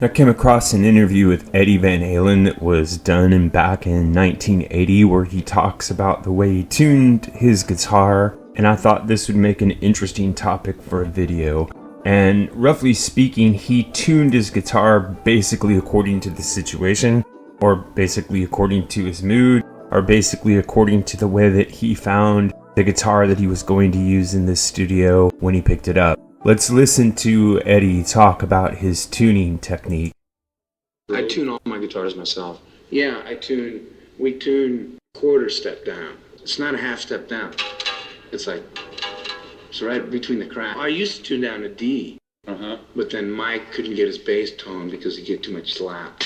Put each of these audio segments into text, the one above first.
I came across an interview with Eddie Van Halen that was done back in 1980 where he talks about the way he tuned his guitar, and I thought this would make an interesting topic for a video. And roughly speaking, he tuned his guitar basically according to the situation, or basically according to his mood, or basically according to the way that he found the guitar that he was going to use in the studio when he picked it up. Let's listen to Eddie talk about his tuning technique. I tune all my guitars myself. Yeah, we tune quarter step down. It's not a half step down. It's right between the cracks. I used to tune down to D, but then Mike couldn't get his bass tone because he'd get too much slap.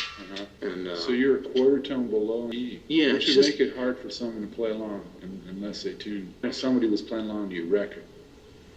So you're a quarter tone below E. Yeah, which would make it hard for someone to play along unless they tune. If somebody was playing along to your record,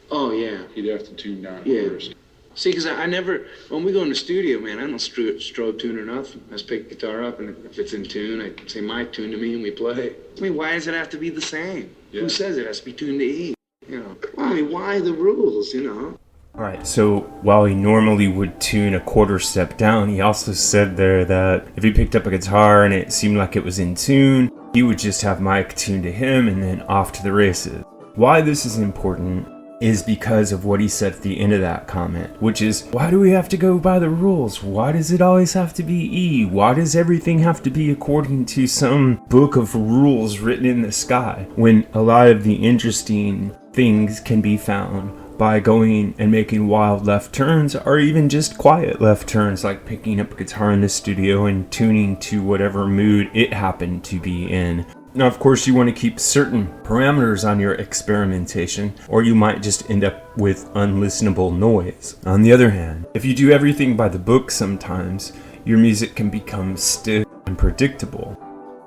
oh yeah, you'd have to tune down first. See, because I never, when we go in the studio, man, I don't strobe tune or nothing. I just pick the guitar up, and if it's in tune, I say my tune to me, and we play. I mean, why does it have to be the same? Yeah. Who says it has to be tuned to E? You know, well, I mean, why the rules? You know. Alright, so while he normally would tune a quarter step down, he also said there that if he picked up a guitar and it seemed like it was in tune, he would just have Mike tuned to him and then off to the races. Why this is important is because of what he said at the end of that comment, which is, why do we have to go by the rules? Why does it always have to be E? Why does everything have to be according to some book of rules written in the sky, when a lot of the interesting things can be found by going and making wild left turns, or even just quiet left turns, like picking up a guitar in the studio and tuning to whatever mood it happened to be in. Now, of course, you want to keep certain parameters on your experimentation, or you might just end up with unlistenable noise. On the other hand, if you do everything by the book sometimes, your music can become stiff and predictable.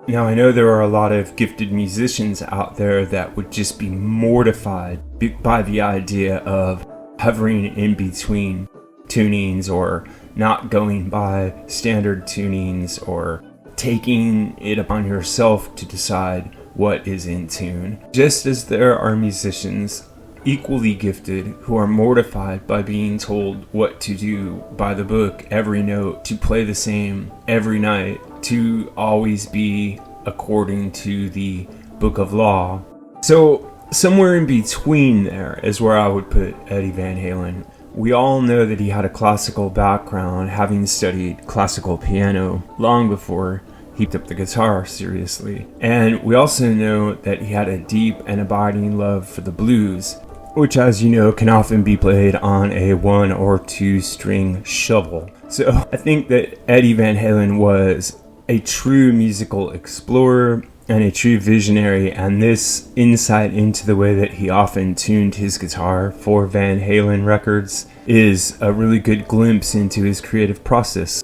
Now, I know there are a lot of gifted musicians out there that would just be mortified by the idea of hovering in between tunings, or not going by standard tunings, or taking it upon yourself to decide what is in tune. Just as there are musicians equally gifted who are mortified by being told what to do by the book, every note, to play the same every night, to always be according to the book of law. So somewhere in between there is where I would put Eddie Van Halen. We all know that he had a classical background, having studied classical piano long before he picked up the guitar seriously. And we also know that he had a deep and abiding love for the blues, which, as you know, can often be played on a 1 or 2 string shovel. So I think that Eddie Van Halen was a true musical explorer and a true visionary, and this insight into the way that he often tuned his guitar for Van Halen records is a really good glimpse into his creative process.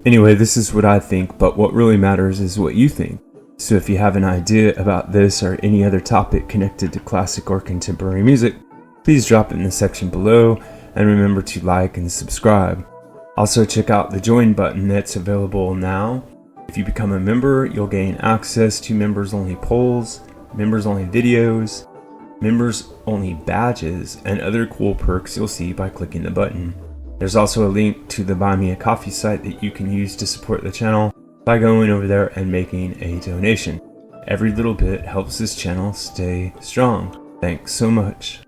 Anyway, this is what I think, but what really matters is what you think. So if you have an idea about this or any other topic connected to classic or contemporary music, please drop it in the section below, and remember to like and subscribe. Also, check out the join button that's available now. If you become a member, you'll gain access to members-only polls, members-only videos, members-only badges, and other cool perks you'll see by clicking the button. There's also a link to the Buy Me a Coffee site that you can use to support the channel by going over there and making a donation. Every little bit helps this channel stay strong. Thanks so much.